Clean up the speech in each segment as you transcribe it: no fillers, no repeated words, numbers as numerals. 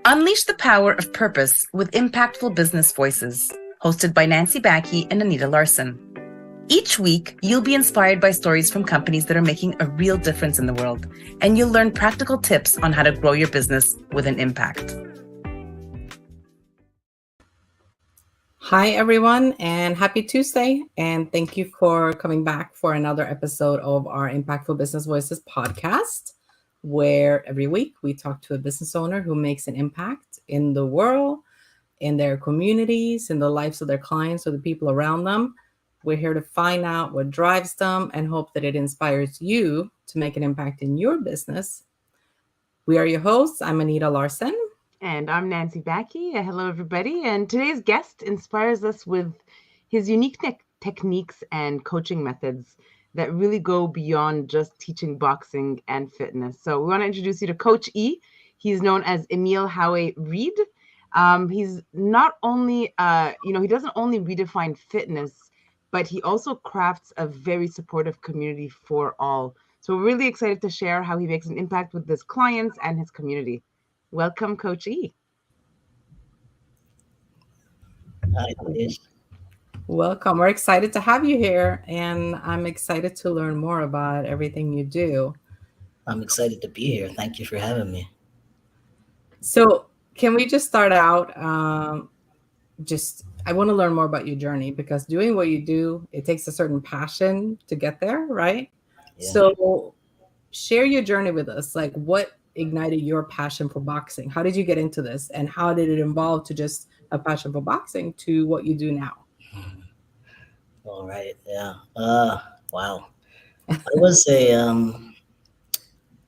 Unleash the power of purpose with impactful business voices, hosted by Baki and Anita Larsen. Each week, you'll be inspired by stories from companies that are making a real difference in the world, and you'll learn practical tips on how to grow your business with an impact. Hi, everyone, and happy Tuesday. And thank you for coming back for another episode of our Impactful Business Voices podcast, where every week we talk to a business owner who makes an impact in the world, in their communities, in the lives of their clients or the people around them. We're here to find out what drives them and hope that it inspires you to make an impact in your business. We are your hosts. I'm Anita Larsen. And I'm Baki. Hello, everybody. And today's guest inspires us with his unique techniques and coaching methods that really go beyond just teaching boxing and fitness. So we want to introduce you to Coach E. He's known as Emil Howe Reed. He's not only, he doesn't only redefine fitness, but he also crafts a very supportive community for all. So we're really excited to share how he makes an impact with his clients and his community. Welcome, Coach E. Hi, please. Welcome. We're excited to have you here, and I'm excited to learn more about everything you do. I'm excited to be here. Thank you for having me. So can we just start out, I want to learn more about your journey, because doing what you do, it takes a certain passion to get there, right? Yeah. So share your journey with us. Like, what ignited your passion for boxing? How did you get into this, and how did it evolve to just a passion for boxing to what you do now? All right. Yeah. Wow. I was a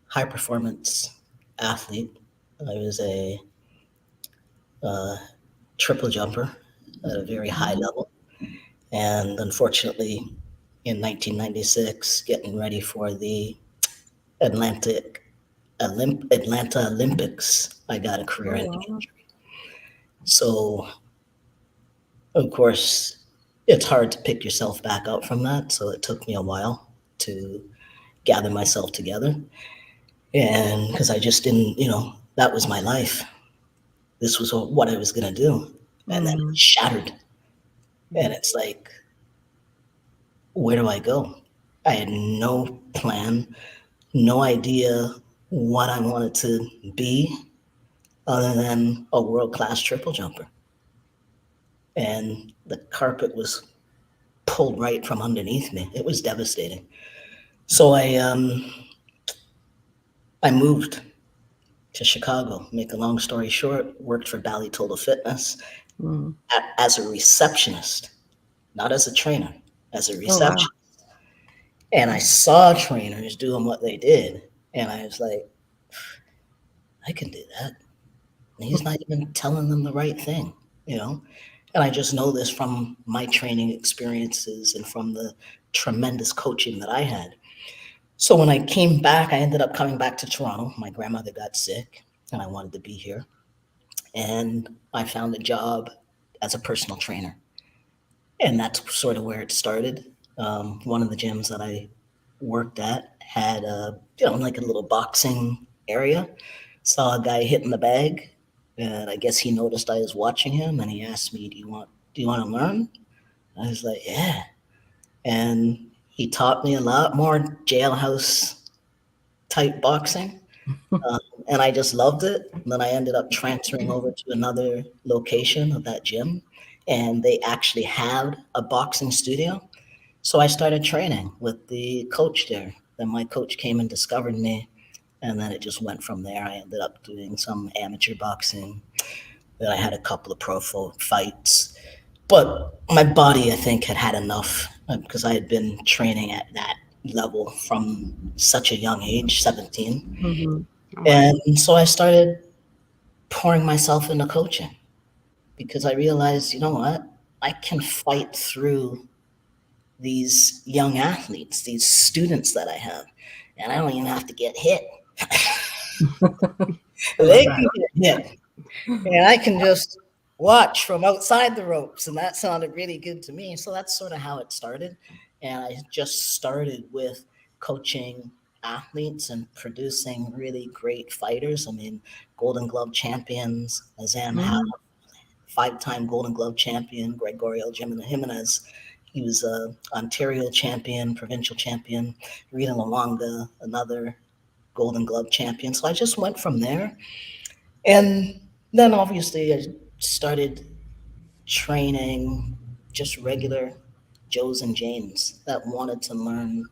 high performance athlete. I was a triple jumper at a very high level, and unfortunately, in 1996, getting ready for the Atlanta Olympics, I got a career-ending injury. So, of course, it's hard to pick yourself back up from that. So it took me a while to gather myself together. And because I just didn't, that was my life. This was what I was going to do. And then it shattered. And it's like, where do I go? I had no plan, no idea what I wanted to be other than a world-class triple jumper. And the carpet was pulled right from underneath me. It was devastating. So I moved to Chicago. Make a long story short, worked for Bally Total Fitness as a receptionist, not as a trainer, as a receptionist. Oh, wow. And I saw trainers doing what they did, and I was like, I can do that. And he's not even telling them the right thing, And I just know this from my training experiences and from the tremendous coaching that I had. So when I came back, I ended up coming back to Toronto. My grandmother got sick and I wanted to be here. And I found a job as a personal trainer. And that's sort of where it started. One of the gyms that I worked at had like a little boxing area. Saw a guy hitting the bag. And I guess he noticed I was watching him, and he asked me, do you want to learn? I was like, yeah. And he taught me a lot more jailhouse type boxing. And I just loved it. And then I ended up transferring over to another location of that gym, and they actually had a boxing studio. So I started training with the coach there. Then my coach came and discovered me. And then it just went from there. I ended up doing some amateur boxing. Then I had a couple of pro fights. But my body, I think, had enough because I had been training at that level from such a young age, 17. Mm-hmm. And so I started pouring myself into coaching because I realized, you know what? I can fight through these young athletes, these students that I have, and I don't even have to get hit. They can get hit, and I can just watch from outside the ropes, and that sounded really good to me. So that's sort of how it started, and I just started with coaching athletes and producing really great fighters. I mean, Golden Glove champions, Azam Howard, 5-time Golden Glove champion, Gregorio Jimenez. He was a Ontario champion, provincial champion. Rita Lalonga, another Golden Glove champion. So I just went from there. And then obviously I started training just regular Joes and Janes that wanted to learn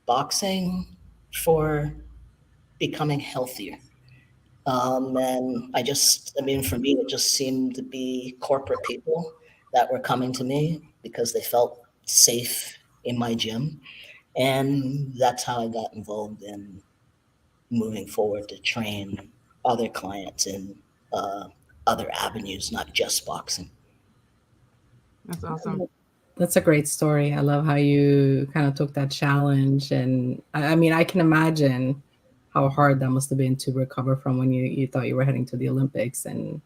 boxing for becoming healthier. And I mean, for me, it just seemed to be corporate people that were coming to me because they felt safe in my gym. And that's how I got involved in moving forward to train other clients in uh, other avenues, not just boxing. That's awesome. That's a great story. I love how you kind of took that challenge. And I mean, I can imagine how hard that must have been to recover from when you thought you were heading to the Olympics. And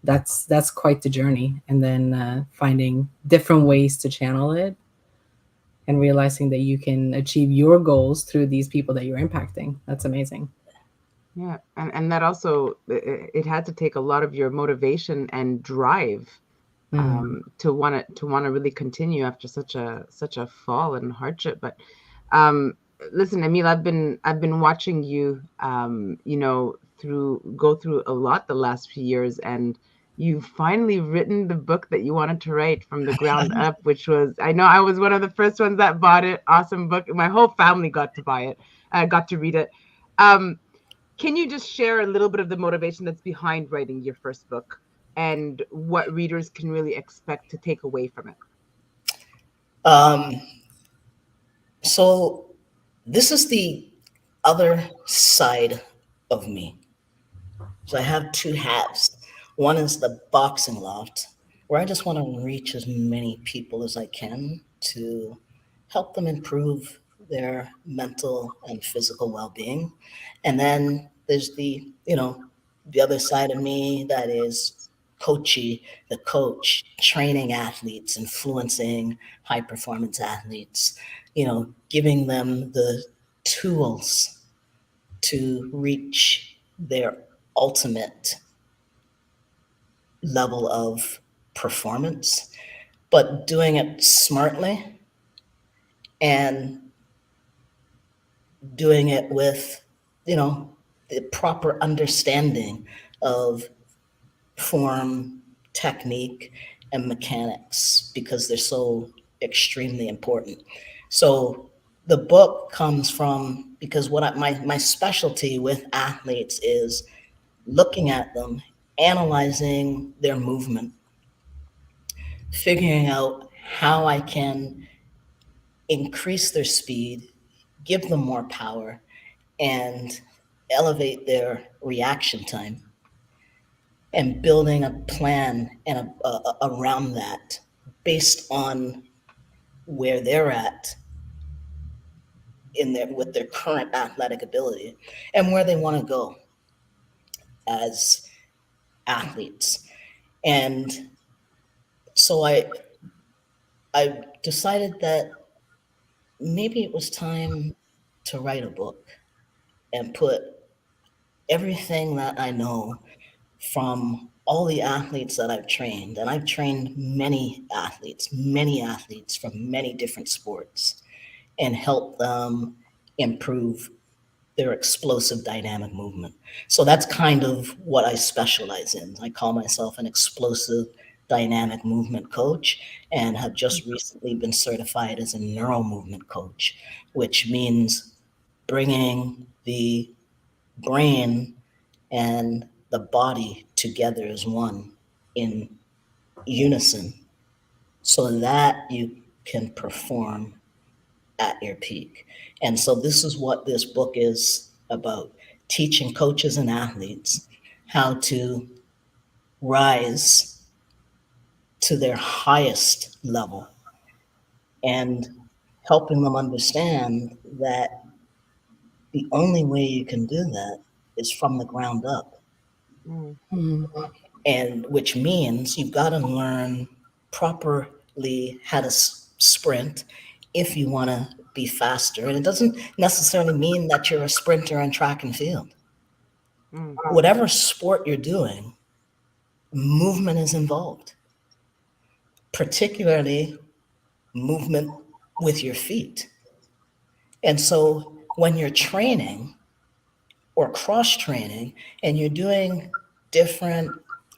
that's quite the journey. And then finding different ways to channel it and realizing that you can achieve your goals through these people that you're impacting. That's amazing. Yeah, and that also it had to take a lot of your motivation and drive to want to really continue after such a fall and hardship. But listen, Emil, I've been watching you, you know, go through a lot the last few years, and you've finally written the book that you wanted to write from the ground up, which was, I know I was one of the first ones that bought it. Awesome book. My whole family got to buy it, got to read it. Can you just share a little bit of the motivation that's behind writing your first book and what readers can really expect to take away from it? So this is the other side of me. So I have two halves. One is the Boxing Loft, where I just want to reach as many people as I can to help them improve their mental and physical well-being. And then there's the other side of me that is coachy, the coach, training athletes, influencing high performance athletes, giving them the tools to reach their ultimate level of performance, but doing it smartly and doing it with, the proper understanding of form, technique, and mechanics, because they're so extremely important. So the book comes from, because my specialty with athletes is looking at them, analyzing their movement, figuring out how I can increase their speed, give them more power, and elevate their reaction time, and building a plan and around that based on where they're at with their current athletic ability and where they want to go as athletes. And so I decided that maybe it was time to write a book and put everything that I know from all the athletes that I've trained. And I've trained many athletes from many different sports, and helped them improve their explosive dynamic movement. So that's kind of what I specialize in. I call myself an explosive dynamic movement coach, and have just recently been certified as a neuro movement coach, which means bringing the brain and the body together as one in unison, so that you can perform at your peak. And so this is what this book is about: teaching coaches and athletes how to rise to their highest level, and helping them understand that the only way you can do that is from the ground up. And which means you've got to learn properly how to sprint if you want to be faster. And it doesn't necessarily mean that you're a sprinter in track and field. Whatever sport you're doing, movement is involved, particularly movement with your feet. And so when you're training or cross training and you're doing different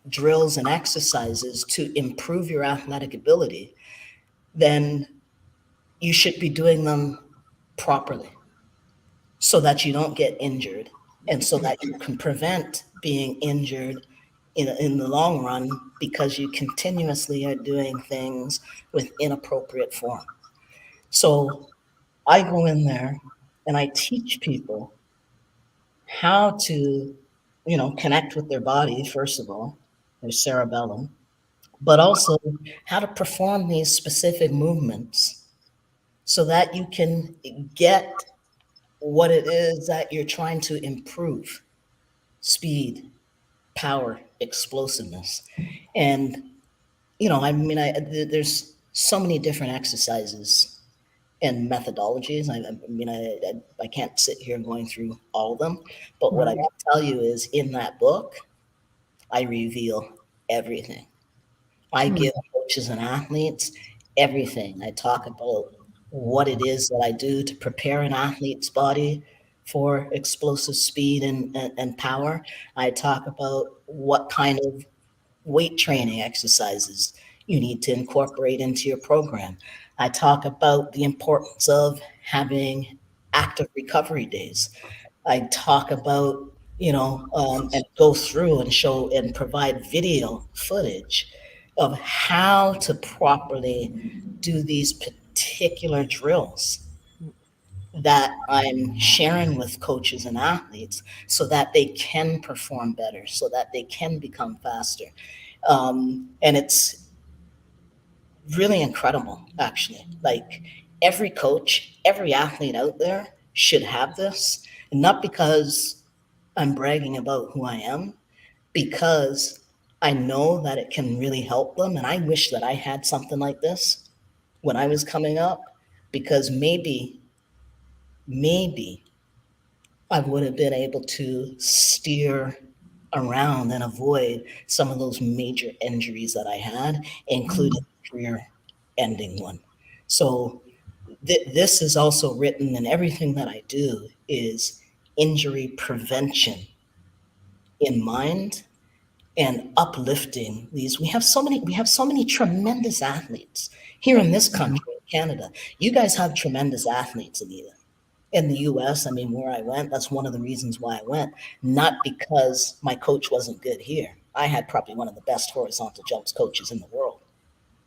drills and exercises to improve your athletic ability, then you should be doing them properly so that you don't get injured and so that you can prevent being injured in the long run because you continuously are doing things with inappropriate form. So I go in there and I teach people how to, connect with their body, first of all, their cerebellum, but also how to perform these specific movements so that you can get what it is that you're trying to improve: speed, power, explosiveness. And, there's so many different exercises and methodologies. I can't sit here going through all of them, but what I can tell you is in that book, I reveal everything. I give coaches and athletes everything. I talk about what it is that I do to prepare an athlete's body for explosive speed and power. I talk about what kind of weight training exercises you need to incorporate into your program. I talk about the importance of having active recovery days. I talk about, and go through and show and provide video footage of how to properly do these particular drills that I'm sharing with coaches and athletes so that they can perform better, so that they can become faster. And it's really incredible, actually. Like every coach, every athlete out there should have this, and not because I'm bragging about who I am, because I know that it can really help them. And I wish that I had something like this when I was coming up, because maybe I would have been able to steer around and avoid some of those major injuries that I had, including career ending one. So this is also written, and everything that I do is injury prevention in mind and uplifting these. We have so many tremendous athletes here in this country, in Canada. You guys have tremendous athletes, Anita. In the US, where I went, that's one of the reasons why I went, not because my coach wasn't good here. I had probably one of the best horizontal jumps coaches in the world.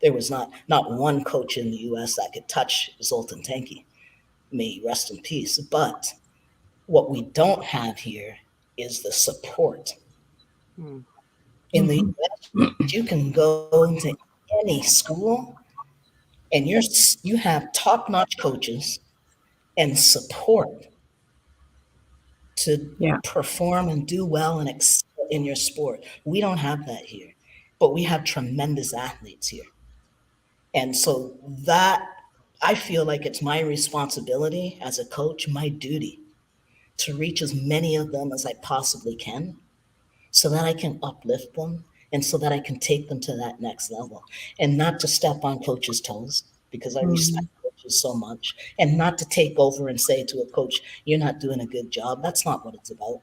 There was not one coach in the US that could touch Zoltan Tanky. May he rest in peace. But what we don't have here is the support. In the US, you can go into any school and you have top-notch coaches and support to perform and do well and excel in your sport. We don't have that here, but we have tremendous athletes here. And so that, I feel like it's my responsibility as a coach, my duty, to reach as many of them as I possibly can so that I can uplift them and so that I can take them to that next level, and not to step on coaches' toes, because I respect coaches so much, and not to take over and say to a coach, you're not doing a good job. That's not what it's about.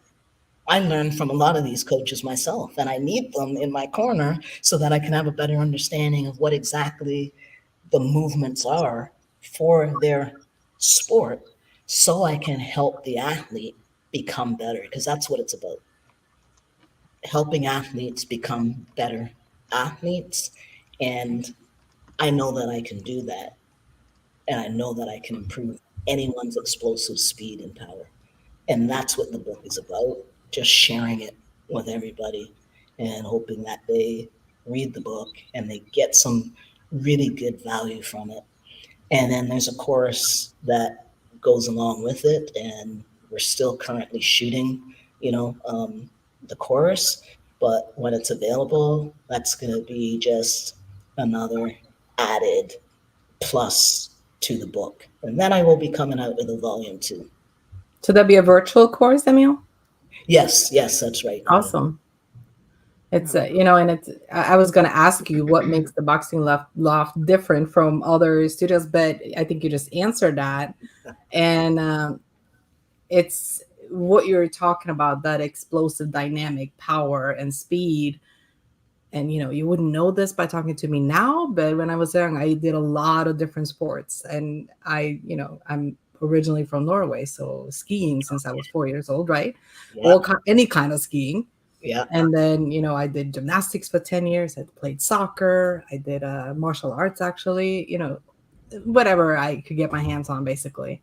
I learned from a lot of these coaches myself, and I need them in my corner so that I can have a better understanding of what exactly the movements are for their sport, so I can help the athlete become better, because that's what it's about. Helping athletes become better athletes. And I know that I can do that. And I know that I can improve anyone's explosive speed and power. And that's what the book is about, just sharing it with everybody and hoping that they read the book and they get some really good value from it. And then there's a course that goes along with it, and we're still currently shooting, the course. But when it's available, that's going to be just another added plus to the book. And then I will be coming out with a volume 2. So that'd be a virtual course, Emil? Yes, that's right. Awesome. It's and it's. I was going to ask you what makes the Boxing Loft different from other studios, but I think you just answered that. And it's what you're talking about, that explosive dynamic power and speed. And you wouldn't know this by talking to me now, but when I was young, I did a lot of different sports, and I'm originally from Norway, so skiing since I was 4 years old, right? Yeah. Any kind of skiing. Yeah. And then I did gymnastics for 10 years. I played soccer. I did martial arts, actually. Whatever I could get my hands on, basically.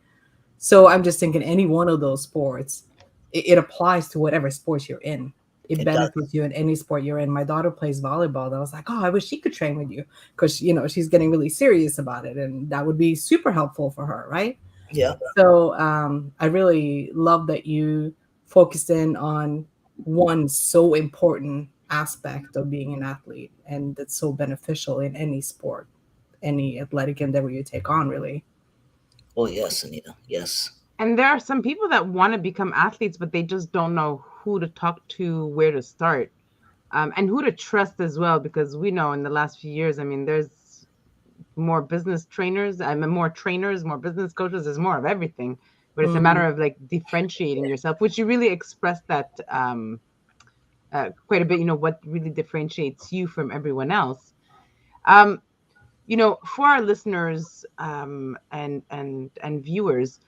So I'm just thinking any one of those sports, it applies to whatever sports you're in. It benefits you in any sport you're in. My daughter plays volleyball. And I was like, oh, I wish she could train with you, because she's getting really serious about it, and that would be super helpful for her, right? Yeah. So I really love that you focused in on one so important aspect of being an athlete, and that's so beneficial in any sport, any athletic endeavor you take on, really. Oh, yes, Anita. Yes. And there are some people that want to become athletes, but they just don't know who to talk to, where to start, and who to trust as well. Because we know in the last few years, I mean, there's more business trainers, more trainers, more business coaches. There's more of everything, but it's a matter of like differentiating yourself, which you really expressed that quite a bit. What really differentiates you from everyone else. For our listeners and viewers,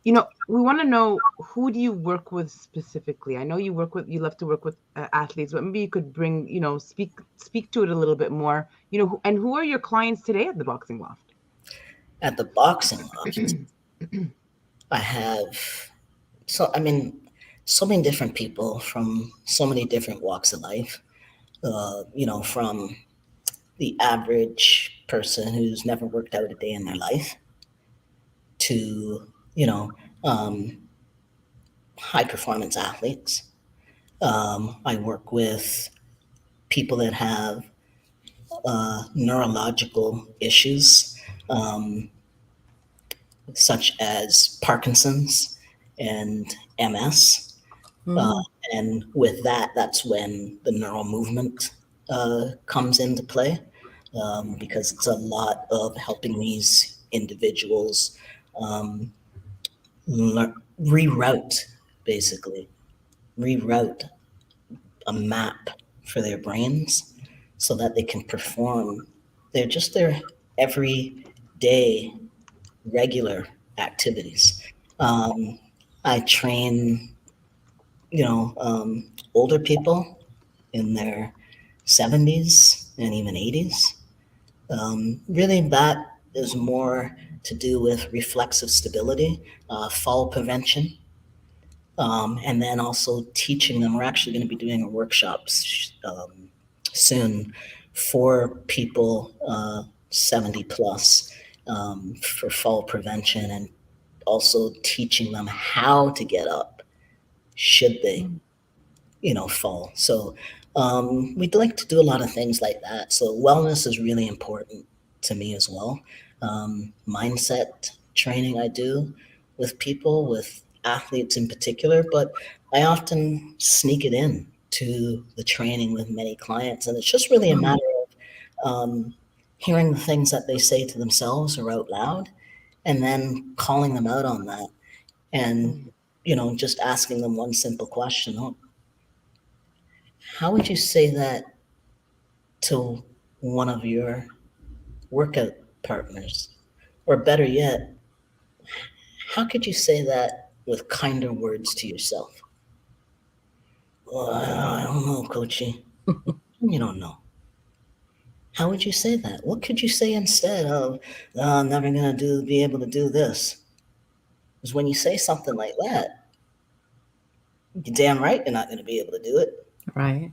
we want to know, who do you work with specifically? I know you love to work with athletes, but maybe you could bring, speak to it a little bit more, and who are your clients today at the Boxing Loft? At the Boxing Loft, I have, so many different people from so many different walks of life, from the average person who's never worked out a day in their life to, high performance athletes. I work with people that have neurological issues, such as Parkinson's and MS. And with that's when the neural movement comes into play, because it's a lot of helping these individuals reroute a map for their brains so that they can perform their everyday regular activities. I train, older people in their 70s and even 80s. Really, that is more to do with reflexive stability, fall prevention, and then also teaching them. We're actually going to be doing a workshop soon for people 70 plus, for fall prevention, and also teaching them how to get up should they fall. So we'd like to do a lot of things like that. So wellness is really important to me as well. Mindset training I do with people, with athletes in particular, but I often sneak it in to the training with many clients, and it's just really a matter of hearing the things that they say to themselves or out loud, and then calling them out on that, and just asking them one simple question: how would you say that to one of your workout partners? Or better yet, how could you say that with kinder words to yourself? Well, I don't know, Coachy. You don't know. How would you say that? What could you say instead of, I'm never going to be able to do this? Because when you say something like that, you're damn right you're not going to be able to do it. Right.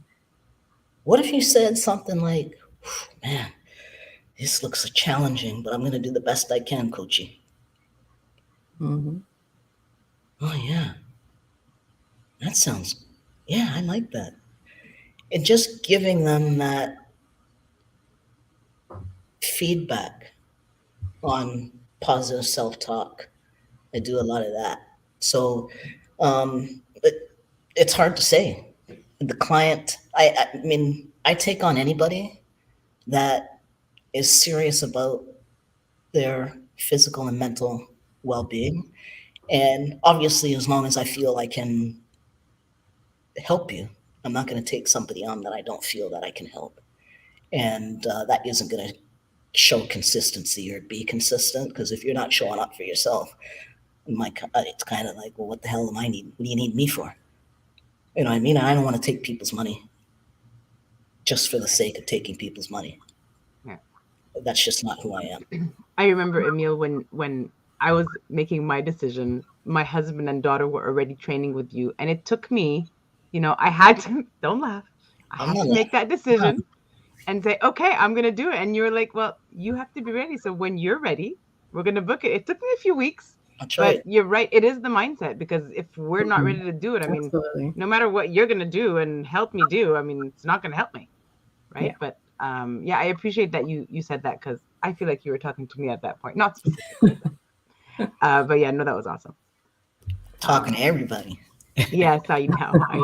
What if you said something like, man, this looks challenging, but I'm going to do the best I can, Coachy. Oh, yeah. That sounds, yeah, I like that. And just giving them that feedback on positive self-talk. I do a lot of that. So it's hard to say. The client, I mean, I take on anybody that is serious about their physical and mental well-being. And obviously, as long as I feel I can help you, I'm not going to take somebody on that I don't feel that I can help. And that isn't going to show consistency or be consistent, because if you're not showing up for yourself, it's kind of like, well, what the hell am I needing? What do you need me for? You know what I mean? I don't want to take people's money just for the sake of taking people's money. Yeah. That's just not who I am. I remember, Emil, when I was making my decision, my husband and daughter were already training with you. And it took me, I had to, don't laugh. I had to make that decision and say, okay, I'm going to do it. And you're like, well, you have to be ready. So when you're ready, we're going to book it. It took me a few weeks. That's right. But you're right. It is the mindset, because if we're not ready to do it, I mean, Absolutely. no matter what you're going to do and help me do, I mean, it's not going to help me. Right. Yeah. But I appreciate that you said that, because I feel like you were talking to me at that point. Not specifically. But yeah, no, that was awesome. Talking to everybody. Yes, I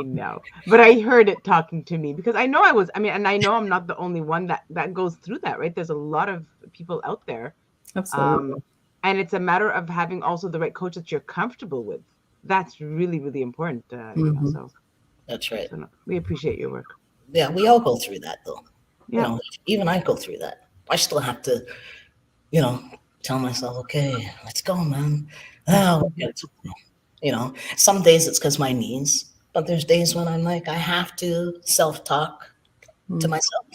know. But I heard it talking to me, because I know and I know I'm not the only one that goes through that, right? There's a lot of people out there. Absolutely. And it's a matter of having also the right coach that you're comfortable with. That's really, really important. So That's right. So we appreciate your work. Yeah, we all go through that, though. Yeah. Even I go through that. I still have to, tell myself, okay, let's go, man. Some days it's because my knees, but there's days when I'm like, I have to self-talk to myself.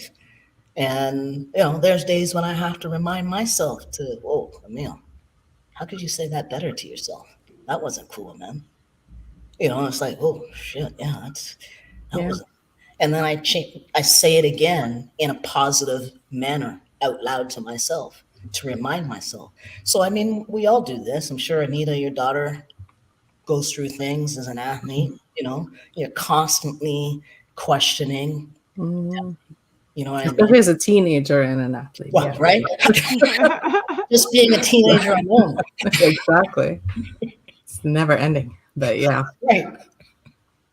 And, there's days when I have to remind myself to, whoa, Emil, how could you say that better to yourself? That wasn't cool, man. It's like, oh, shit, yeah, that wasn't. And then I say it again in a positive manner out loud to myself to remind myself. So, I mean, we all do this. I'm sure, Anita, your daughter, goes through things as an athlete. You're constantly questioning. Especially as a teenager and an athlete. Well, right? Just being a teenager alone. Exactly. It's never ending, but yeah. Right.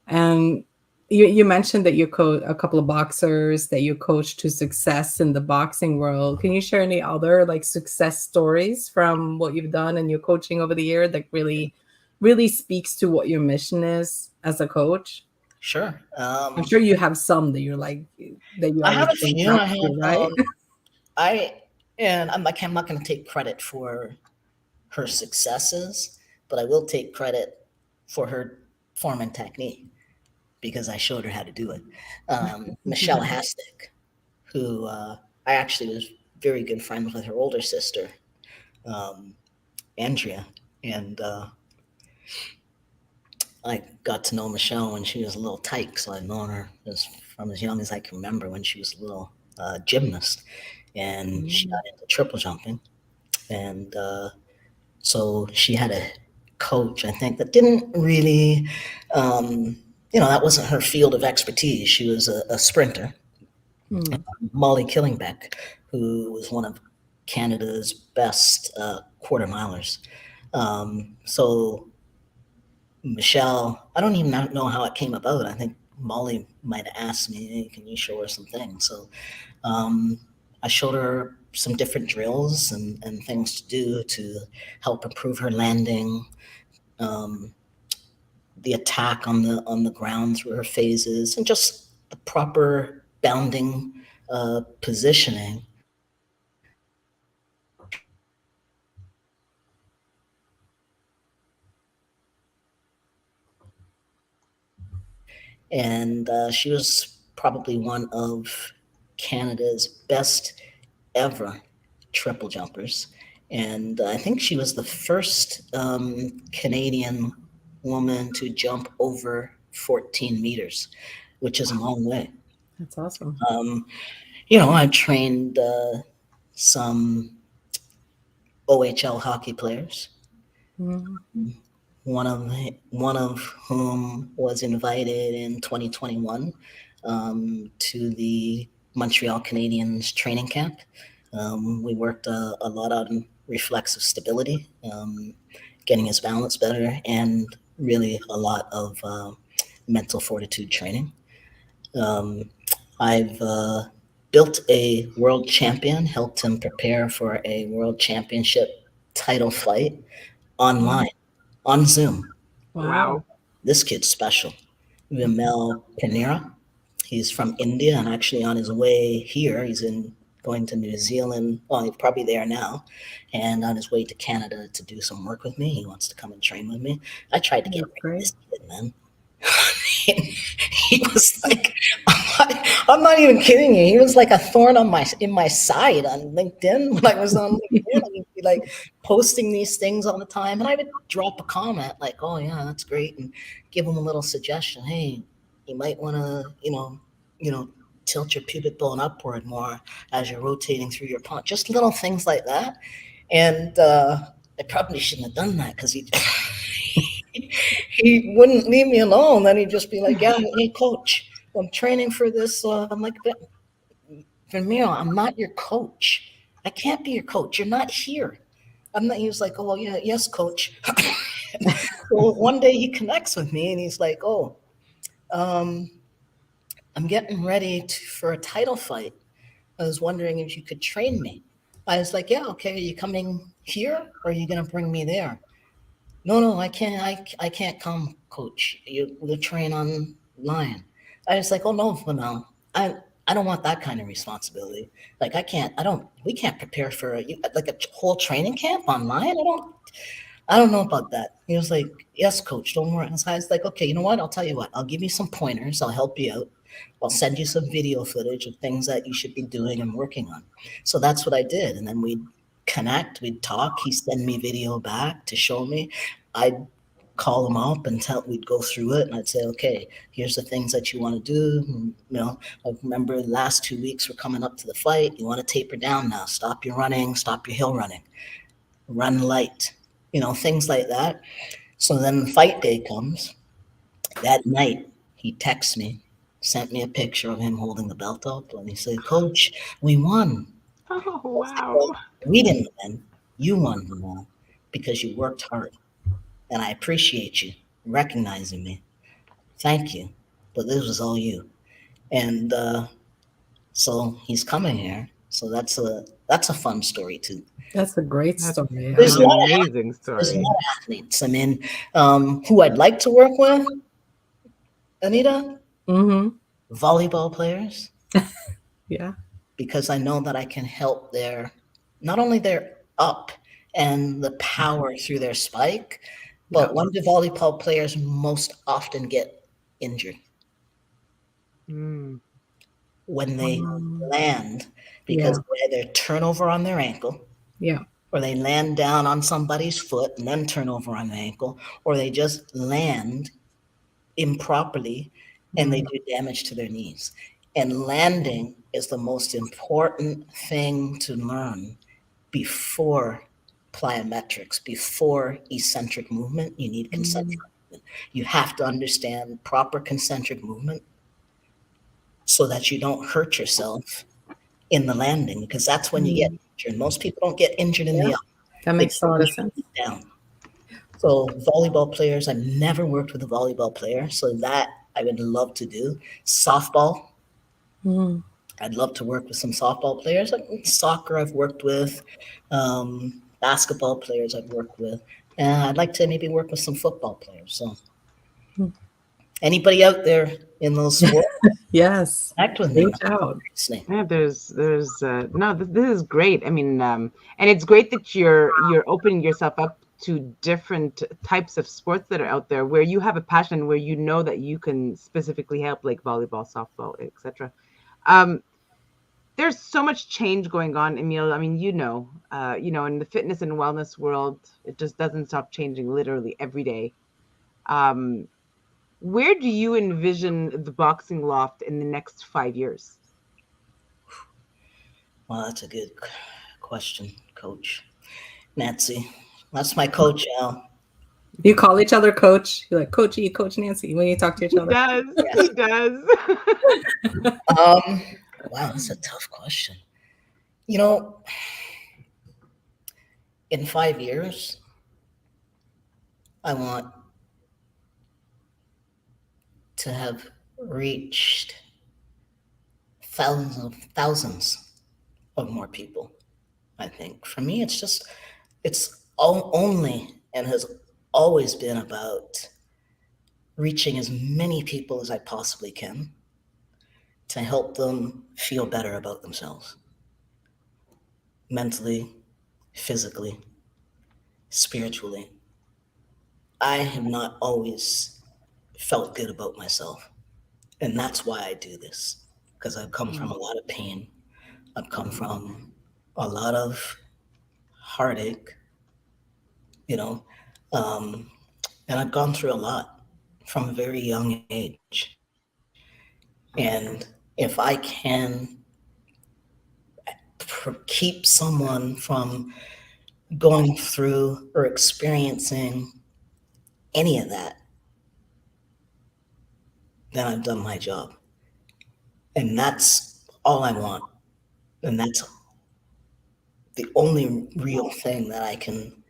And you mentioned that you coach a couple of boxers that you coach to success in the boxing world. Can you share any other success stories from what you've done in your coaching over the year that really speaks to what your mission is as a coach? Sure. I'm sure you have some that you're like that you. I have a few. Right? I'm not going to take credit for her successes, but I will take credit for her form and technique, because I showed her how to do it. Michelle Hastic, who I actually was very good friends with her older sister, Andrea, and I got to know Michelle when she was a little tyke, so I've known her from as young as I can remember, when she was a little gymnast, and she got into triple jumping, and so she had a coach, I think, that didn't really, that wasn't her field of expertise. She was a sprinter, Molly Killingbeck, who was one of Canada's best quarter milers. So Michelle, I don't even know how it came about. I think Molly might have asked me, hey, can you show her some things? So I showed her some different drills and things to do to help improve her landing, the attack on the ground through her phases, and just the proper bounding positioning. And she was probably one of Canada's best ever triple jumpers. And I think she was the first Canadian woman to jump over 14 meters, which is a long way. That's awesome. I've trained some OHL hockey players. One of whom was invited in 2021 to the Montreal Canadiens training camp. We worked a lot on reflexive stability, getting his balance better, and really a lot of mental fortitude training. I've built a world champion, helped him prepare for a world championship title fight online, on Zoom. Wow. This kid's special. Vimal Panera. He's from India, and actually on his way here, he's going to New Zealand. Well, he's probably there now, and on his way to Canada to do some work with me. He wants to come and train with me. I tried to get rid of this kid, man. He was like, I'm not even kidding you. He was like a thorn in my side on LinkedIn. When I was on LinkedIn, I would be like posting these things all the time, and I would drop a comment like, "Oh yeah, that's great," and give him a little suggestion. Hey, you might want to, tilt your pubic bone upward more as you're rotating through your punch. Just little things like that. And I probably shouldn't have done that because he wouldn't leave me alone. Then he'd just be like, "Yeah, hey, coach, I'm training for this." I'm like, "Vermeer, I'm not your coach. I can't be your coach. You're not here." I'm not. He was like, "Oh, yeah, yes, coach." So one day he connects with me and he's like, "Oh, I'm getting ready for a title fight. I was wondering if you could train me." I was like, "Yeah, okay. Are you coming here or are you going to bring me there?" No, I can't. I can't come, coach. We'll train online. I was like, "Oh no. I don't want that kind of responsibility. Like we can't prepare for a whole training camp online. I don't know about that." He was like, "Yes, coach, don't worry." And so I was like, "Okay, you know what? I'll tell you what. I'll give you some pointers. I'll help you out. I'll send you some video footage of things that you should be doing and working on." So that's what I did. And then we'd connect, we'd talk. He'd send me video back to show me. I'd call him up and we'd go through it. And I'd say, "Okay, here's the things that you want to do. And, I remember the last 2 weeks we're coming up to the fight. You want to taper down now. Stop your running, stop your hill running, run light, things like that." So then the fight day comes. That night, he texts me, sent me a picture of him holding the belt up, and he said, "Coach, we won." Oh, wow. "We didn't win. You won, Vimal, because you worked hard. And I appreciate you recognizing me. Thank you. But this was all you." And so he's coming here. So that's a fun story too. That's a great story. That's an amazing story. There's a lot of athletes. I mean, who I'd like to work with, Anita, volleyball players. Yeah. Because I know that I can help not only their up and the power through their spike, but when do volleyball players most often get injured? When they land, because they either turn over on their ankle, or they land down on somebody's foot and then turn over on the ankle, or they just land improperly and they do damage to their knees. And landing is the most important thing to learn before plyometrics, before eccentric movement. You need concentric movement. You have to understand proper concentric movement so that you don't hurt yourself in the landing, because that's when you get injured. Most people don't get injured in the up. That makes a lot of sense. Down. So volleyball players, I've never worked with a volleyball player, so that I would love to do. Softball. I'd love to work with some softball players. Soccer I've worked with. Basketball players I've worked with. And I'd like to maybe work with some football players. So anybody out there in those sports? Yes. Connect with me. Reach out. Yeah, there's no, this is great. I mean, and it's great that you're opening yourself up to different types of sports that are out there where you have a passion, where you know that you can specifically help, like volleyball, softball, etc. There's so much change going on, Emil. I mean, in the fitness and wellness world, it just doesn't stop changing literally every day. Where do you envision the Boxing Loft in the next 5 years? Well, that's a good question, Coach Nancy. That's my coach, Al. You call each other coach. You're like, Coach E, Coach Nancy, when you talk to each other. He does. Wow, that's a tough question. in 5 years, I want to have reached thousands of more people. I think for me, it's all only and has always been about reaching as many people as I possibly can to help them feel better about themselves, mentally, physically, spiritually. I have not always felt good about myself. And that's why I do this, because I've come from a lot of pain. I've come from a lot of heartache, you know, um, and I've gone through a lot from a very young age. And if I can keep someone from going through or experiencing any of that, then I've done my job. And that's all I want. And that's the only real thing that I can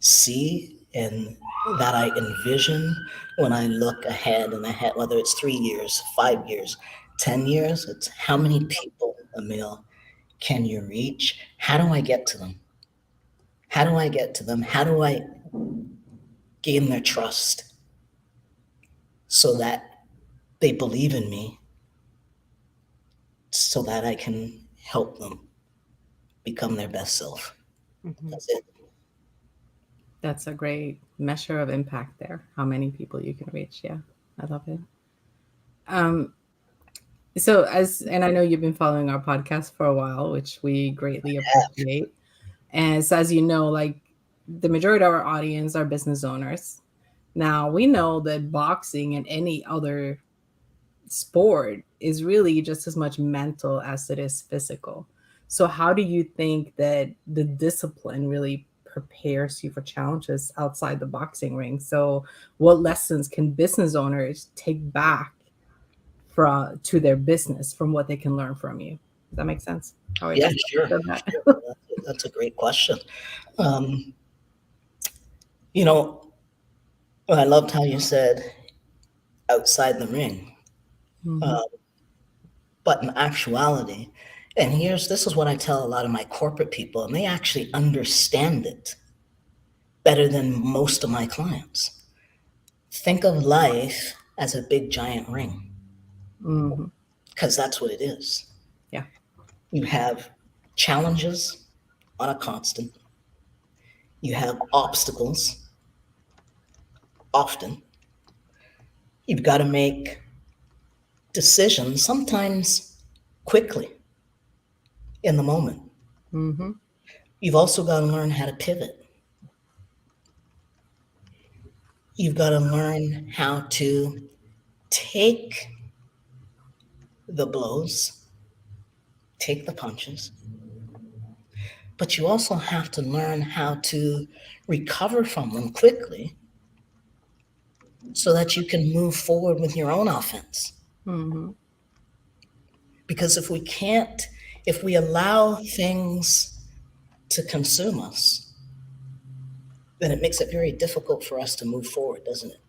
see and that I envision when I look ahead and ahead, whether it's 3 years, 5 years, 10 years, it's how many people, Emil, can you reach? How do I get to them? How do I get to them? How do I gain their trust so that they believe in me so that I can help them become their best self? That's it. That's a great measure of impact there. How many people you can reach. Yeah, I love it. And I know you've been following our podcast for a while, which we greatly appreciate. And so as you know, like the majority of our audience are business owners. Now we know that boxing and any other sport is really just as much mental as it is physical. So how do you think that the discipline really prepares you for challenges outside the boxing ring? So what lessons can business owners take back to their business from what they can learn from you? Does that make sense? Yeah, sure. That's a great question. You know, I loved how you said outside the ring. But in actuality, and this is what I tell a lot of my corporate people, and they actually understand it better than most of my clients. Think of life as a big giant ring, because that's what it is. Yeah. You have challenges on a constant. You have obstacles often. You've got to make decisions, sometimes quickly in the moment. You've also got to learn how to pivot. You've got to learn how to take the blows, take the punches, but you also have to learn how to recover from them quickly so that you can move forward with your own offense. Because if we allow things to consume us, then it makes it very difficult for us to move forward, doesn't it?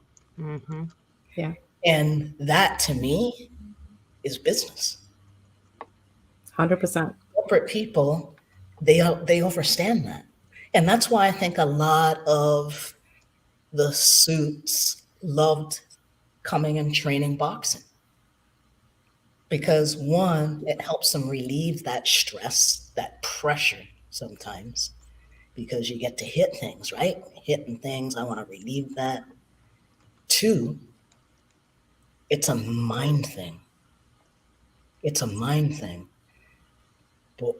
Yeah. And that to me is business. 100%. Corporate people, they understand that. And that's why I think a lot of the suits loved coming and training boxing. Because one, it helps them relieve that stress, that pressure sometimes, because you get to hit things, right? Hitting things, I want to relieve that. Two, it's a mind thing. It's a mind thing. But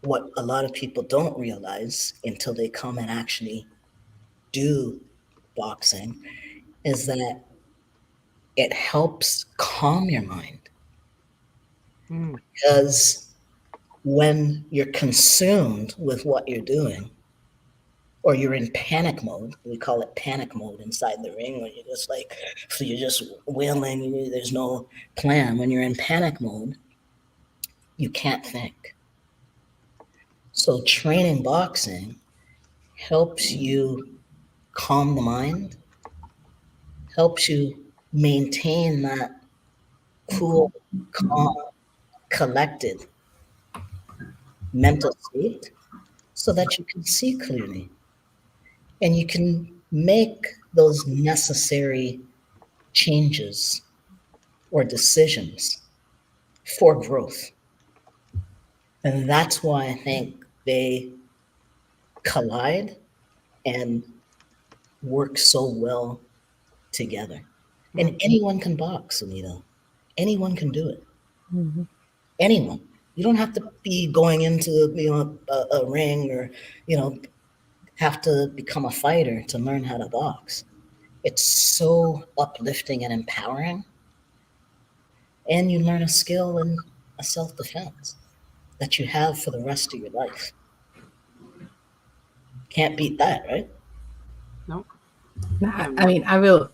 what a lot of people don't realize until they come and actually do boxing is that it helps calm your mind. Because when you're consumed with what you're doing, or you're in panic mode, we call it panic mode inside the ring, when you're just wailing, there's no plan. When you're in panic mode, you can't think. So training boxing helps you calm the mind, helps you maintain that cool, calm, collected mental state so that you can see clearly and you can make those necessary changes or decisions for growth. And that's why I think they collide and work so well together. And anyone can box, Anita. Anyone can do it. Mm-hmm. Anyone. You don't have to be going into a ring or have to become a fighter to learn how to box. It's so uplifting and empowering, and you learn a skill and a self-defense that you have for the rest of your life. Can't beat that, right? No. I mean, I will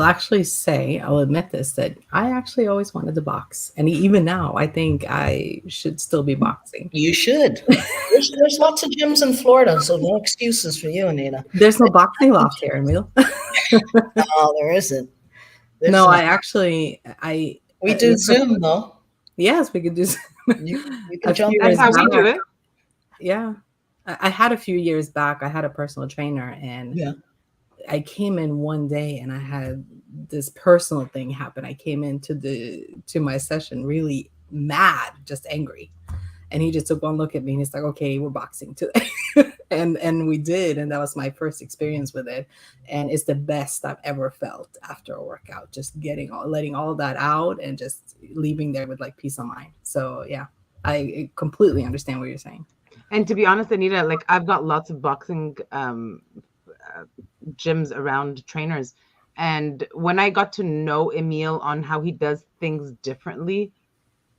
actually say, I'll admit this, that I actually always wanted to box. And even now, I think I should still be boxing. You should. There's lots of gyms in Florida, so no excuses for you, Anita. There's no Boxing Loft here, Emil. No, there isn't. There's No, not. we do Zoom, though. Yes, we could do Zoom. You can jump That's how we do it. Yeah. I had a few years back, I had a personal trainer, and I came in one day and I had this personal thing happen. I came into my session really mad, just angry. And he just took one look at me and he's like, okay, we're boxing today. and we did. And that was my first experience with it. And it's the best I've ever felt after a workout, just letting all that out and just leaving there with like peace of mind. So yeah, I completely understand what you're saying. And to be honest, Anita, like I've got lots of boxing gyms around trainers. And when I got to know Emil on how he does things differently,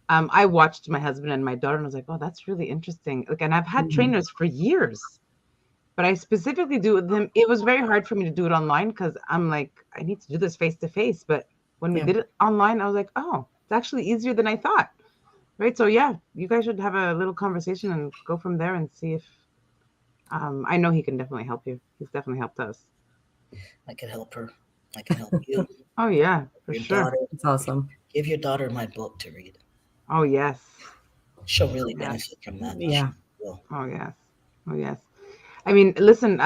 I watched my husband and my daughter and I was like, oh, that's really interesting. Like, and I've had trainers for years, but I specifically do with them. It was very hard for me to do it online because I'm like, I need to do this face to face. But when we did it online, I was like, oh, it's actually easier than I thought. Right. So yeah, you guys should have a little conversation and go from there and see if I know he can definitely help you. He's definitely helped us. I can help her. I can help you. Oh yeah, for sure. It's awesome. Give your daughter my book to read. Oh yes. She'll really benefit from that. Yeah. Oh yes. Oh yes. I mean, listen,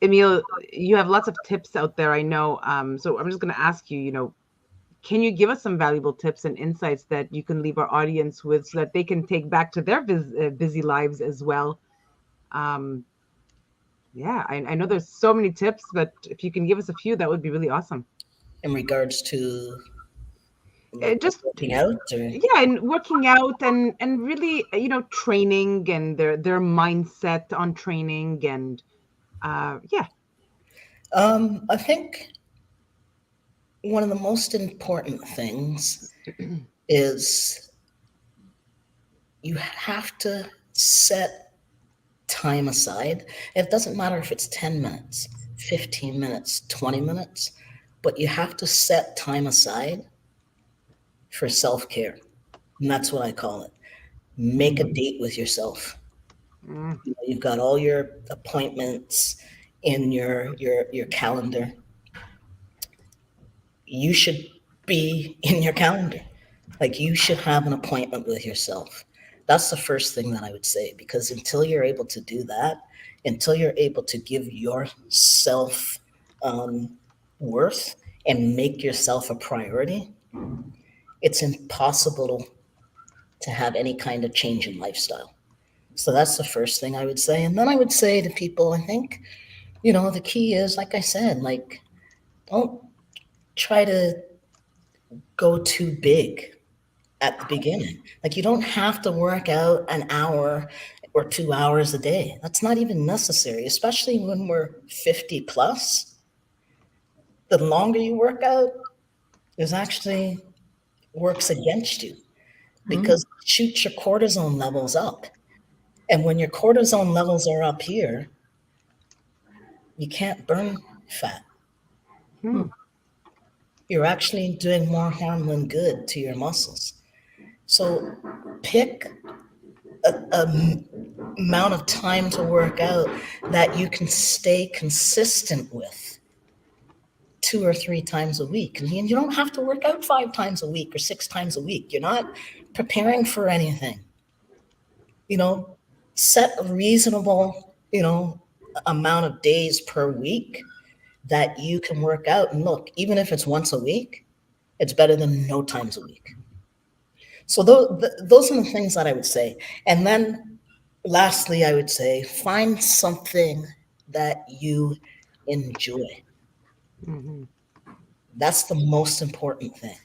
Emil, you have lots of tips out there, I know. So I'm just going to ask you, can you give us some valuable tips and insights that you can leave our audience with so that they can take back to their busy lives as well? Yeah, I know there's so many tips, but if you can give us a few, that would be really awesome. In regards to just working out? And working out and really, training and their mindset on training and I think one of the most important things is you have to set time aside. It doesn't matter if it's 10 minutes, 15 minutes, 20 minutes, but you have to set time aside for self-care. And that's what I call it. Make a date with yourself. You've got all your appointments in your calendar. You should be in your calendar. Like you should have an appointment with yourself. That's the first thing that I would say, because until you're able to do that, until you're able to give yourself worth and make yourself a priority, it's impossible to have any kind of change in lifestyle. So that's the first thing I would say. And then I would say to people, I think, the key is, like I said, like, don't try to go too big at the beginning. Like you don't have to work out an hour or 2 hours a day. That's not even necessary, especially when we're 50 plus. The longer you work out, there's actually works against you because it shoots your cortisone levels up. And when your cortisone levels are up here, you can't burn fat. You're actually doing more harm than good to your muscles. So pick a amount of time to work out that you can stay consistent with 2 or 3 times a week. And you don't have to work out 5 times a week or 6 times a week. You're not preparing for anything. Set a reasonable, amount of days per week that you can work out. And look, even if it's once a week, it's better than no times a week. So those are the things that I would say. And then lastly, I would say find something that you enjoy. Mm-hmm. That's the most important thing.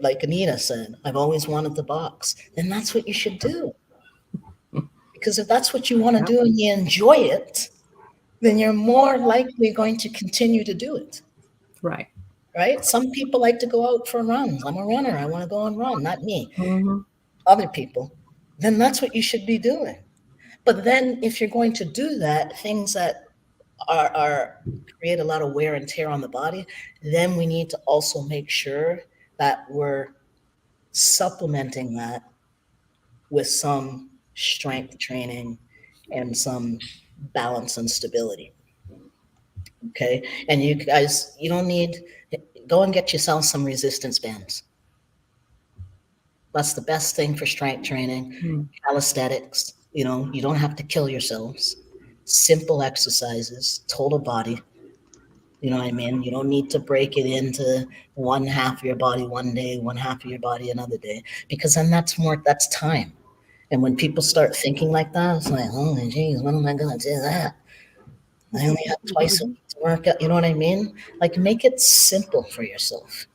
Like Anita said, I've always wanted to box. Then that's what you should do. Because if that's what you want to do and you enjoy it, then you're more likely going to continue to do it. Right. Right? Some people like to go out for runs. I'm a runner. I want to go and run, not me. Mm-hmm. Other people. Then that's what you should be doing. But then if you're going to do that, things that are create a lot of wear and tear on the body, then we need to also make sure that we're supplementing that with some strength training and some balance and stability. Okay. And you guys, you don't need, go and get yourself some resistance bands. That's the best thing for strength training, calisthenics. You don't have to kill yourselves. Simple exercises, total body. You know what I mean? You don't need to break it into one half of your body one day, one half of your body another day, because then that's time. And when people start thinking like that, it's like, oh, geez, when am I going to do that? I only have twice a week to work out. You know what I mean? Like, make it simple for yourself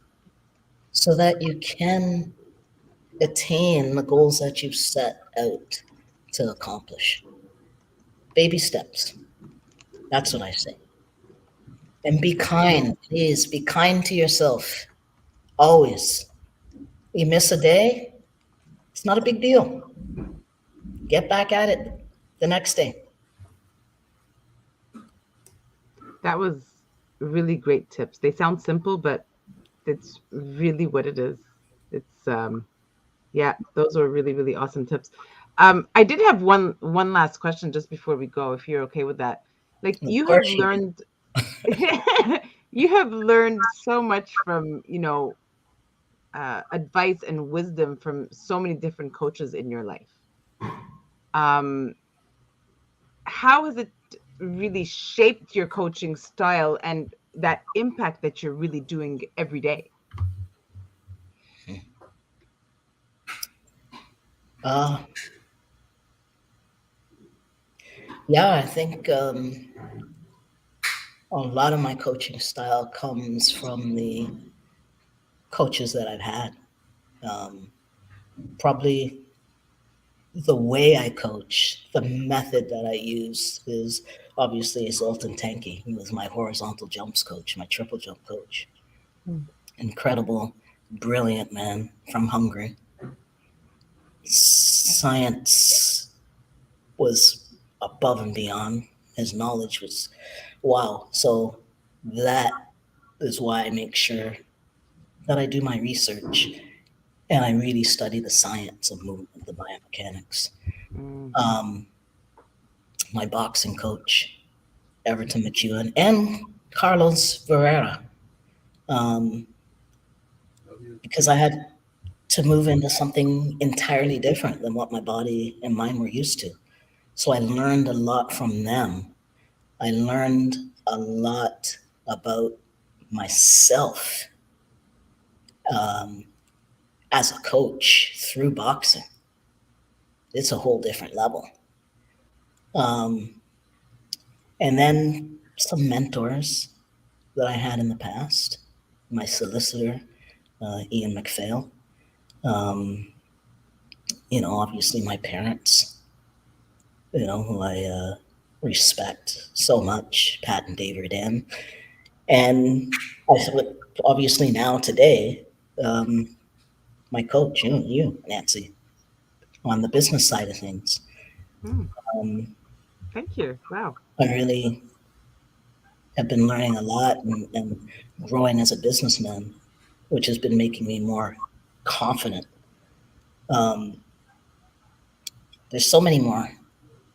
so that you can attain the goals that you've set out to accomplish. Baby steps. That's what I say. And be kind, please. Be kind to yourself. Always. You miss a day, it's not a big deal. Get back at it the next day. That was really great tips. They sound simple, but it's really what it is. It's yeah, those were really, really awesome tips. I did have one last question just before we go, if you're okay with that. Like, you have learned you have learned so much from, advice and wisdom from so many different coaches in your life. How has it really shaped your coaching style and that impact that you're really doing every day? Yeah, I think a lot of my coaching style comes from the coaches that I've had. Probably the way I coach, the method that I use is obviously Zoltan Tanki. He was my horizontal jumps coach, my triple jump coach. Incredible, brilliant man from Hungary. Science was above and beyond. His knowledge was wow. So that is why I make sure that I do my research and I really study the science of movement, the biomechanics. My boxing coach, Everton McEwen, and Carlos Ferreira, because I had to move into something entirely different than what my body and mind were used to. So I learned a lot from them. I learned a lot about myself as a coach through boxing. It's a whole different level. And then some mentors that I had in the past. My solicitor, Ian McPhail. Obviously my parents, who I respect so much, Pat and Dave Redan. And obviously now today, my coach, you, Nancy, on the business side of things. Thank you. Wow. I really have been learning a lot and growing as a businessman, which has been making me more confident. There's so many more,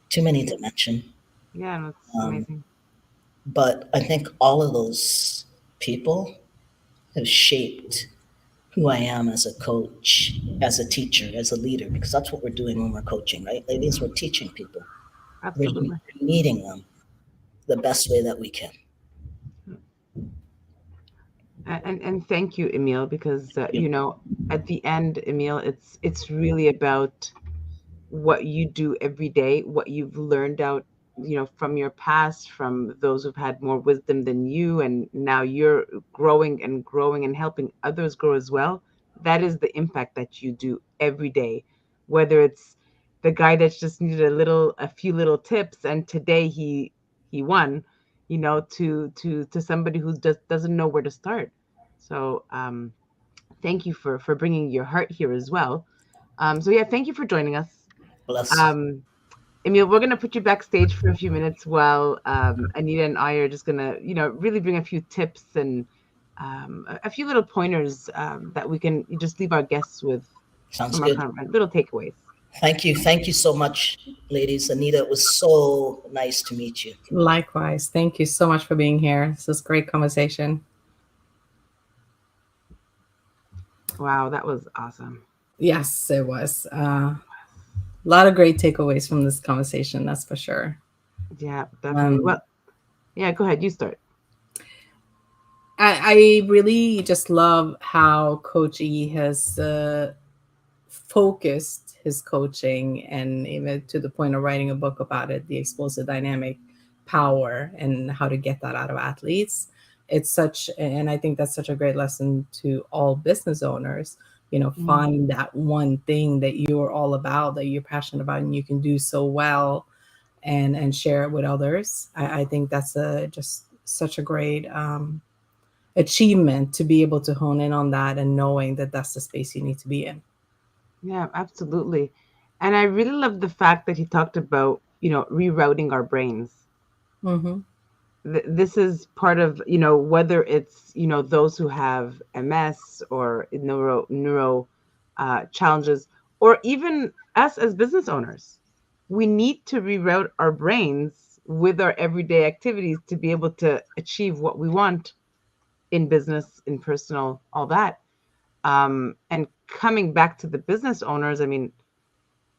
too many to mention. Yeah, that's Um, amazing. but I think all of those people have shaped who I am as a coach, as a teacher, as a leader, because that's what we're doing when we're coaching, right? Ladies, we're teaching people. We're Absolutely. meeting them the best way that we can. And thank you, Emil, because at the end, Emil, it's really about what you do every day, what you've learned out, from your past, from those who've had more wisdom than you, and now you're growing and growing and helping others grow as well. That is the impact that you do every day, whether it's the guy that's just needed a few little tips, and today he won, to somebody who just doesn't know where to start. So thank you for bringing your heart here as well. So yeah, thank you for joining us. Bless. Um, Emil, we're gonna put you backstage for a few minutes while Anita and I are just gonna, really bring a few tips and a few little pointers that we can just leave our guests with Sounds from our good. conference, little takeaways. Thank you. Thank you so much, ladies. Anita, it was so nice to meet you. Likewise. Thank you so much for being here. This was great conversation. Wow, that was awesome. Yes, it was. A lot of great takeaways from this conversation, that's for sure. Yeah, definitely. Well, yeah, go ahead. You start. I really just love how Coach E has focused his coaching, and even to the point of writing a book about it, the explosive dynamic power and how to get that out of athletes. And I think that's such a great lesson to all business owners. Find that one thing that you're all about, that you're passionate about, and you can do so well, and share it with others. I think that's just such a great achievement to be able to hone in on that, and knowing that that's the space you need to be in. Yeah, absolutely. And I really love the fact that he talked about, rerouting our brains. Mm-hmm. This is part of, whether it's, those who have MS or neuro challenges, or even us as business owners. We need to reroute our brains with our everyday activities to be able to achieve what we want in business, in personal, all that. And coming back to the business owners, I mean,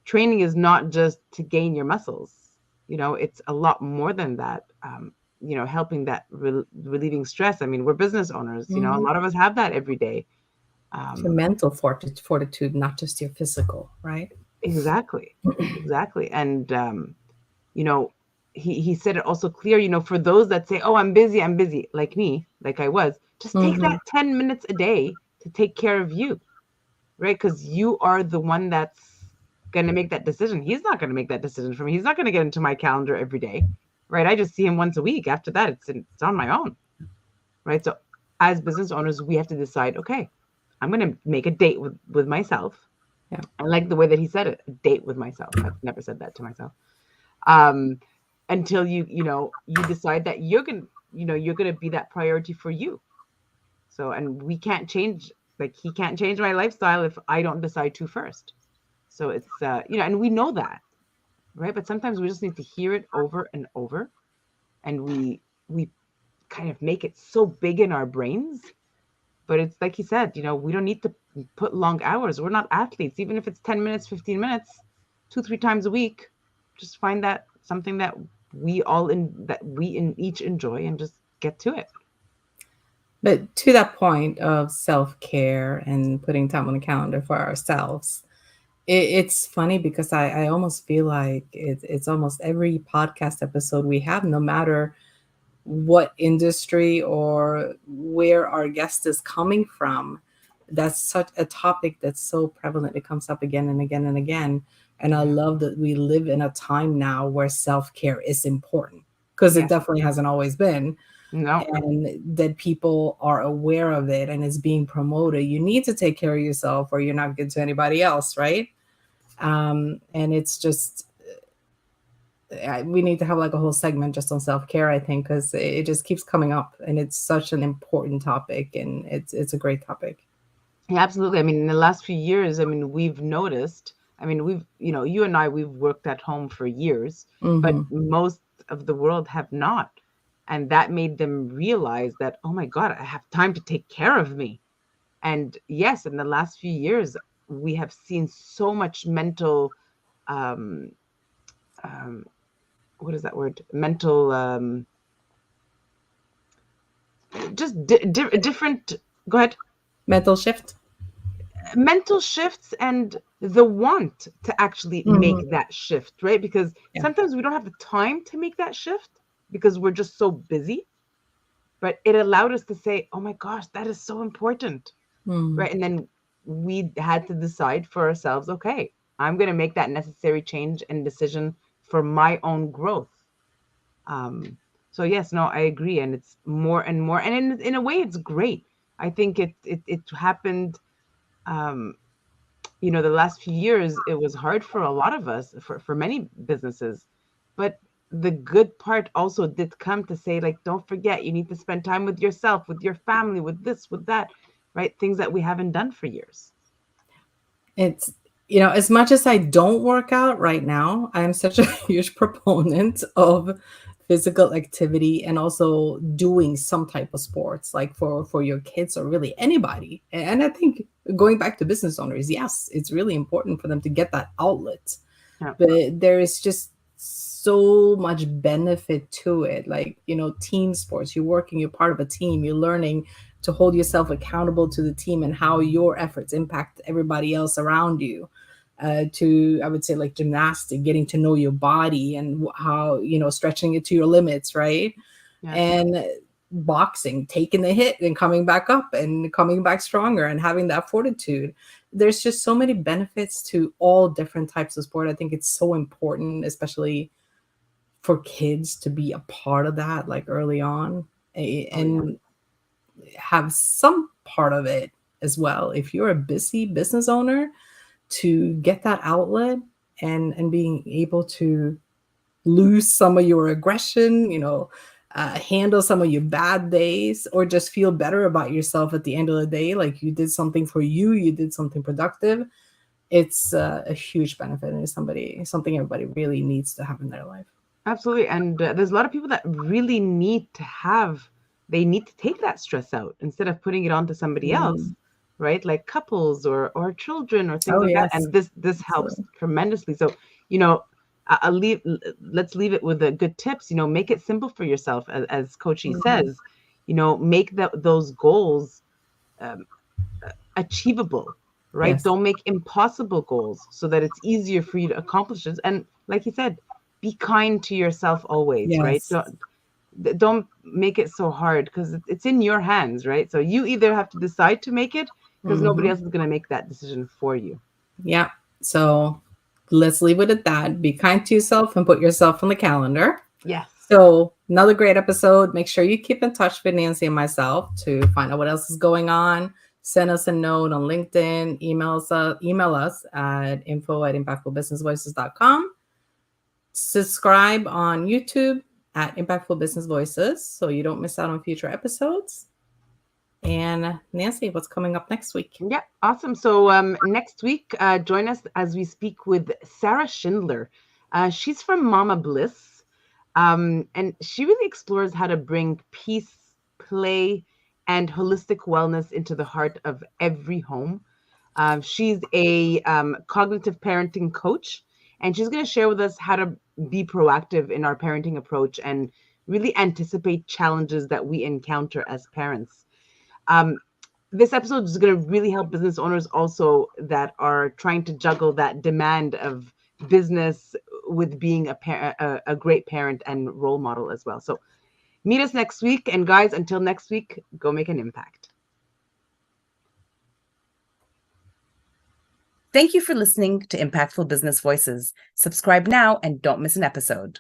training is not just to gain your muscles. It's a lot more than that. Helping that relieving stress. I mean, we're business owners. A lot of us have that every day. Your mental fortitude, not just your physical, right? Exactly. And he said it also clear. For those that say, "Oh, I'm busy," like me, like I was. Just take that 10 minutes a day to take care of you, right? Because you are the one that's going to make that decision. He's not going to make that decision for me. He's not going to get into my calendar every day, right? I just see him once a week. After that, it's on my own, right? So as business owners, we have to decide, okay, I'm going to make a date with myself. Yeah. I like the way that he said it, a date with myself. I've never said that to myself. Until you decide that you're going to be that priority for you. So, and we can't change, like he can't change my lifestyle if I don't decide to first. So it's, and we know that, right? But sometimes we just need to hear it over and over. And we kind of make it so big in our brains. But it's like he said, we don't need to put long hours. We're not athletes. Even if it's 10 minutes, 15 minutes, 2-3 times a week, just find that something that we each enjoy and just get to it. But to that point of self-care and putting time on the calendar for ourselves, it's funny because I almost feel like it's almost every podcast episode we have, no matter what industry or where our guest is coming from. That's such a topic that's so prevalent. It comes up again and again and again. And I love that we live in a time now where self-care is important, because it definitely hasn't always been. No. And that people are aware of it and it's being promoted. You need to take care of yourself or you're not good to anybody else, right? And it's just, we need to have like a whole segment just on self-care, I think, because it just keeps coming up and it's such an important topic, and it's a great topic. Yeah, absolutely. I mean, in the last few years, I mean, we've noticed, I mean, you and I, we've worked at home for years, but most of the world have not. And that made them realize that, oh my God, I have time to take care of me. And yes, in the last few years, we have seen so much mental, um, what is that word? Mental, different, go ahead. Mental shift. Mental shifts and the want to actually make that shift, right? Because sometimes we don't have the time to make that shift because we're just so busy. But it allowed us to say, oh my gosh, that is so important, right? And then we had to decide for ourselves, okay, I'm going to make that necessary change and decision for my own growth. So yes, no, I agree, and it's more and more, and in a way, it's great. I think it happened. The last few years, it was hard for a lot of us, for many businesses, but the good part also did come to say, like, don't forget, you need to spend time with yourself, with your family, with this, with that, right? Things that we haven't done for years. It's, as much as I don't work out right now, I am such a huge proponent of physical activity and also doing some type of sports, like for your kids or really anybody. And I think going back to business owners, yes, it's really important for them to get that outlet. Yeah. But there is just so much benefit to it. Like, team sports, you're working, you're part of a team, you're learning to hold yourself accountable to the team and how your efforts impact everybody else around you. To, I would say, like gymnastics, getting to know your body and how, stretching it to your limits, right? Yeah. And boxing, taking the hit and coming back up and coming back stronger and having that fortitude. There's just so many benefits to all different types of sport. I think it's so important, especially for kids, to be a part of that, like early on, and have some part of it as well. If you're a busy business owner, to get that outlet and being able to lose some of your aggression, handle some of your bad days, or just feel better about yourself at the end of the day, like you did something for you, you did something productive. It's a huge benefit, and it's something everybody really needs to have in their life. Absolutely. And there's a lot of people that really need to take that stress out instead of putting it onto somebody else, right? Like couples or children or things like that. And this helps tremendously. So, let's leave it with the good tips. Make it simple for yourself, as Coach E says. Make those goals achievable, right? Yes. Don't make impossible goals so that it's easier for you to accomplish it. And like you said, be kind to yourself always, right? Don't make it so hard, because it's in your hands, right? So you either have to decide to make it, because nobody else is going to make that decision for you. Yeah. So let's leave it at that. Be kind to yourself and put yourself on the calendar. Yes. So another great episode. Make sure you keep in touch with Nancy and myself to find out what else is going on. Send us a note on LinkedIn. Email us at info@impactfulbusinessvoices.com. Subscribe on YouTube at Impactful Business Voices so you don't miss out on future episodes. And Nancy, what's coming up next week? Yeah, awesome. So next week, join us as we speak with Sarah Schindler. She's from Mama Bliss, and she really explores how to bring peace, play, and holistic wellness into the heart of every home. She's a cognitive parenting coach, and she's going to share with us how to be proactive in our parenting approach and really anticipate challenges that we encounter as parents. This episode is going to really help business owners also that are trying to juggle that demand of business with being a great parent and role model as well. So meet us next week. And guys, until next week, go make an impact. Thank you for listening to Impactful Business Voices. Subscribe now and don't miss an episode.